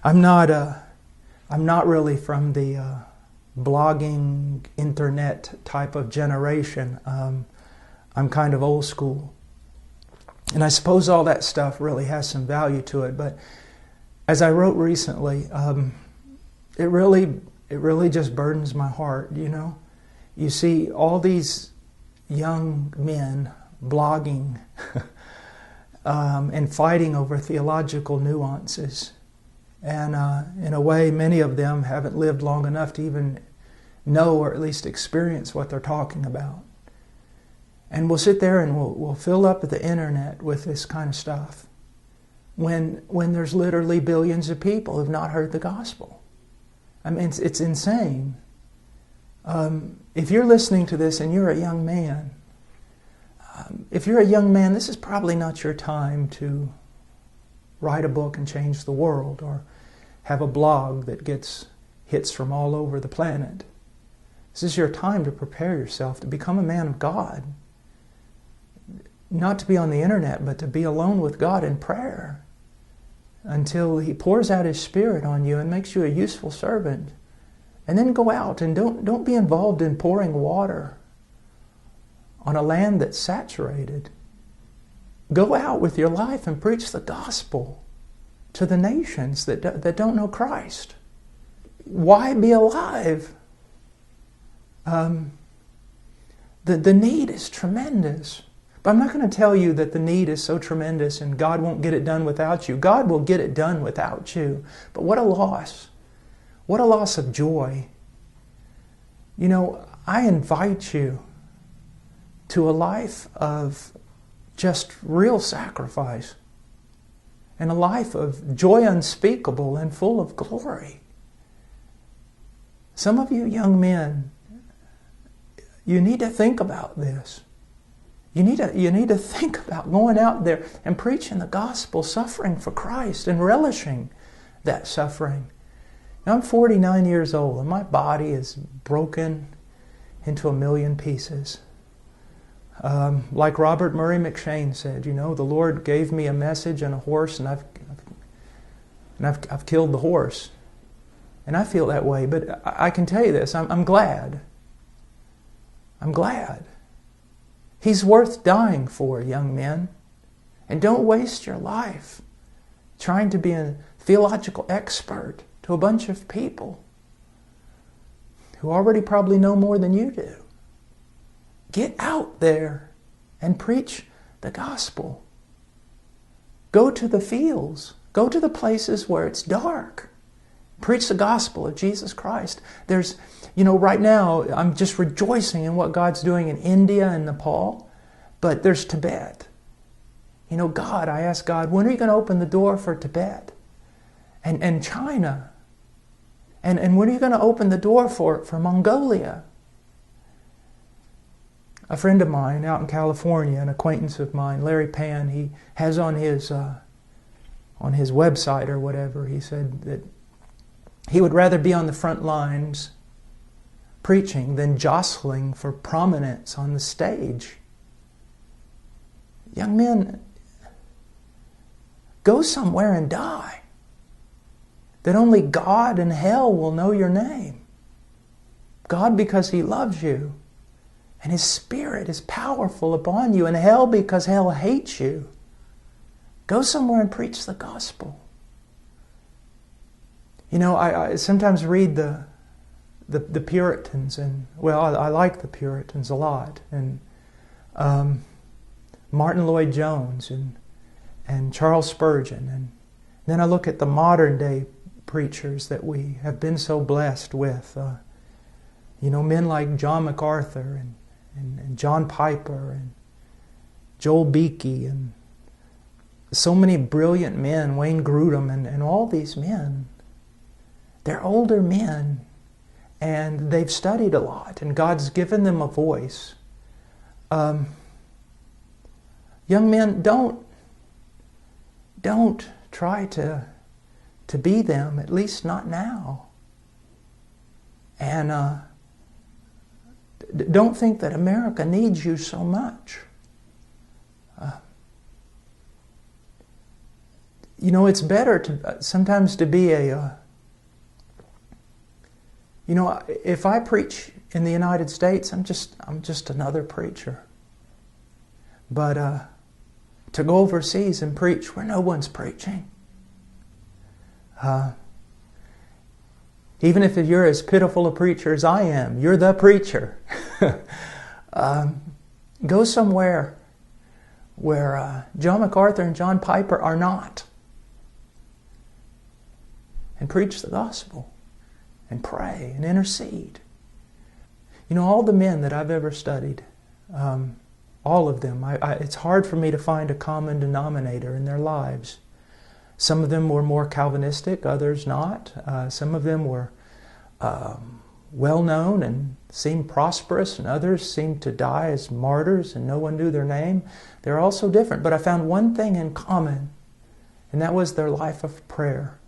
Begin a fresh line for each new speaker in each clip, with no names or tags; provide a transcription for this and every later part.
I'm not really from the blogging, internet type of generation. I'm kind of old school. And I suppose all that stuff really has some value to it. But as I wrote recently, it really just burdens my heart, you know. You see all these young men blogging and fighting over theological nuances. And in a way, many of them haven't lived long enough to even know or at least experience what they're talking about. And we'll sit there and we'll fill up the internet with this kind of stuff when there's literally billions of people who've not heard the gospel. I mean, it's insane. If you're listening to this and you're a young man, this is probably not your time to write a book and change the world or have a blog that gets hits from all over the planet. This is your time to prepare yourself to become a man of God. Not to be on the internet, but to be alone with God in prayer until He pours out His Spirit on you and makes you a useful servant. And then go out and don't be involved in pouring water on a land that's saturated. Go out with your life and preach the gospel to the nations that don't know Christ. Why be alive? The need is tremendous. But I'm not going to tell you that the need is so tremendous and God won't get it done without you. God will get it done without you. But what a loss. What a loss of joy. You know, I invite you to a life of just real sacrifice and a life of joy unspeakable and full of glory. Some of you young men, you need to think about this. You need to think about going out there and preaching the gospel, suffering for Christ and relishing that suffering. Now, I'm 49 years old and my body is broken into a million pieces. Like Robert Murray McShane said, you know, the Lord gave me a message and a horse, and I've killed the horse. And I feel that way, but I can tell you this, I'm glad. I'm glad. He's worth dying for, young men. And don't waste your life trying to be a theological expert to a bunch of people who already probably know more than you do. Get out there and preach the gospel. Go to the fields. Go to the places where it's dark. Preach the gospel of Jesus Christ. There's, you know, right now I'm just rejoicing in what God's doing in India and Nepal, but there's Tibet. You know, I ask God, when are you going to open the door for Tibet? And China? And when are you going to open the door for Mongolia? A friend of mine out in California, an acquaintance of mine, Larry Pan, he has on his website or whatever, he said that he would rather be on the front lines preaching than jostling for prominence on the stage. Young men, go somewhere and die, that only God and hell will know your name. God because He loves you, and His Spirit is powerful upon you, and hell because hell hates you. Go somewhere and preach the gospel. You know, I sometimes read the Puritans, and I like the Puritans a lot, and Martin Lloyd-Jones and Charles Spurgeon, and then I look at the modern day preachers that we have been so blessed with. You know, men like John MacArthur and John Piper and Joel Beakey and so many brilliant men, Wayne Grudem and all these men. They're older men and they've studied a lot and God's given them a voice. Young men, don't try to be them, at least not now. And don't think that America needs you so it's better to sometimes to be if I preach in the United States, I'm just another preacher. But to go overseas and preach where no one's preaching, even if you're as pitiful a preacher as I am, you're the preacher. Go somewhere where John MacArthur and John Piper are not, and preach the gospel, and pray, and intercede. All the men that I've ever studied, all of them, it's hard for me to find a common denominator in their lives. Some of them were more Calvinistic, others not. Some of them were well-known and seemed prosperous, and others seemed to die as martyrs and no one knew their name. They're all so different, but I found one thing in common, and that was their life of prayer.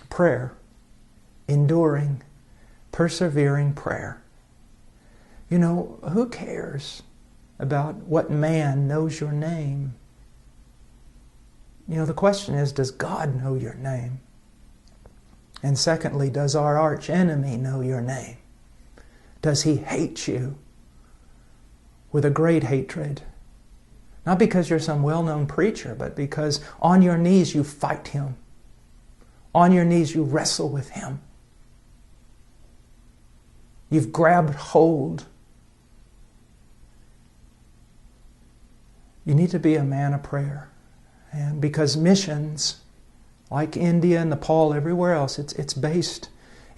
Prayer, enduring, persevering prayer. Who cares about what man knows your name? The question is, does God know your name? And secondly, does our arch enemy know your name? Does he hate you with a great hatred? Not because you're some well-known preacher, but because on your knees you fight him. On your knees you wrestle with him. You've grabbed hold. You need to be a man of prayer. And because missions, like India, Nepal, everywhere else, it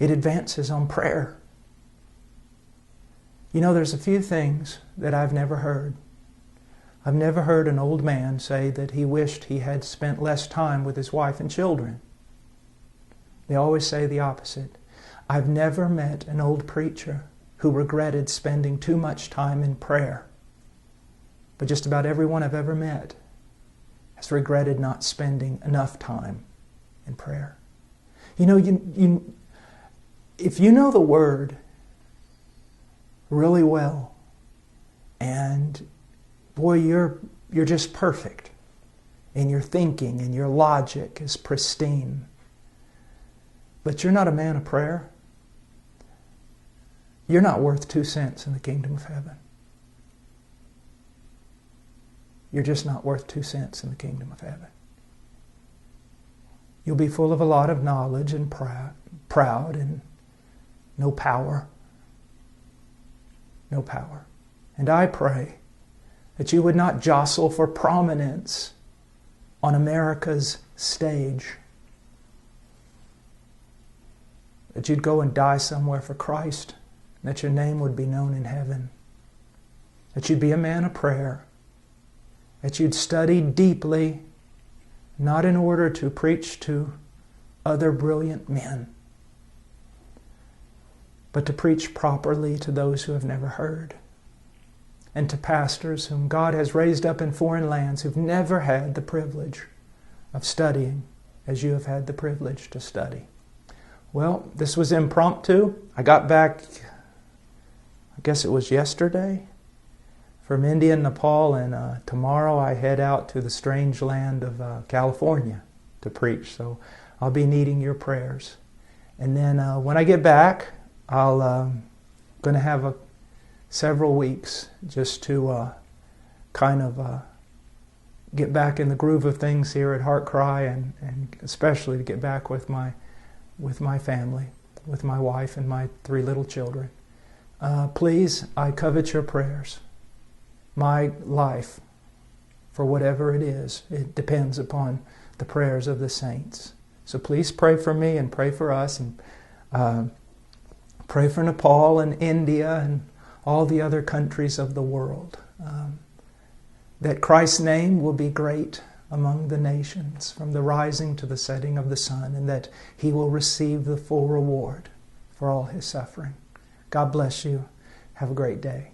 advances on prayer. There's a few things that I've never heard. I've never heard an old man say that he wished he had spent less time with his wife and children. They always say the opposite. I've never met an old preacher who regretted spending too much time in prayer. But just about everyone I've ever met has regretted not spending enough time in prayer. If you know the Word really well, and boy, you're just perfect, and your thinking and your logic is pristine, but you're not a man of prayer, you're not worth 2 cents in the kingdom of heaven. You're just not worth 2 cents in the kingdom of heaven. You'll be full of a lot of knowledge and proud and no power. No power. And I pray that you would not jostle for prominence on America's stage. That you'd go and die somewhere for Christ, and that your name would be known in heaven. That you'd be a man of prayer. That you'd study deeply, not in order to preach to other brilliant men, but to preach properly to those who have never heard, and to pastors whom God has raised up in foreign lands who've never had the privilege of studying as you have had the privilege to study. Well, this was impromptu. I got back, I guess it was yesterday, from India and Nepal, and tomorrow I head out to the strange land of California to preach. So I'll be needing your prayers. And then when I get back, I'll going to have several weeks just to get back in the groove of things here at Heart Cry, and especially to get back with my family, with my wife and my 3 little children. Please, I covet your prayers. My life, for whatever it is, it depends upon the prayers of the saints. So please pray for me and pray for us, and pray for Nepal and India and all the other countries of the world. That Christ's name will be great among the nations from the rising to the setting of the sun, and that He will receive the full reward for all His suffering. God bless you. Have a great day.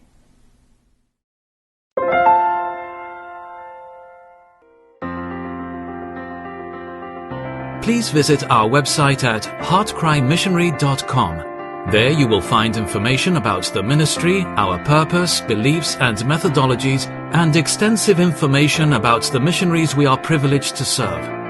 Please visit our website at heartcrymissionary.com There you will find information about the ministry, our purpose, beliefs and methodologies, and extensive information about the missionaries we are privileged to serve.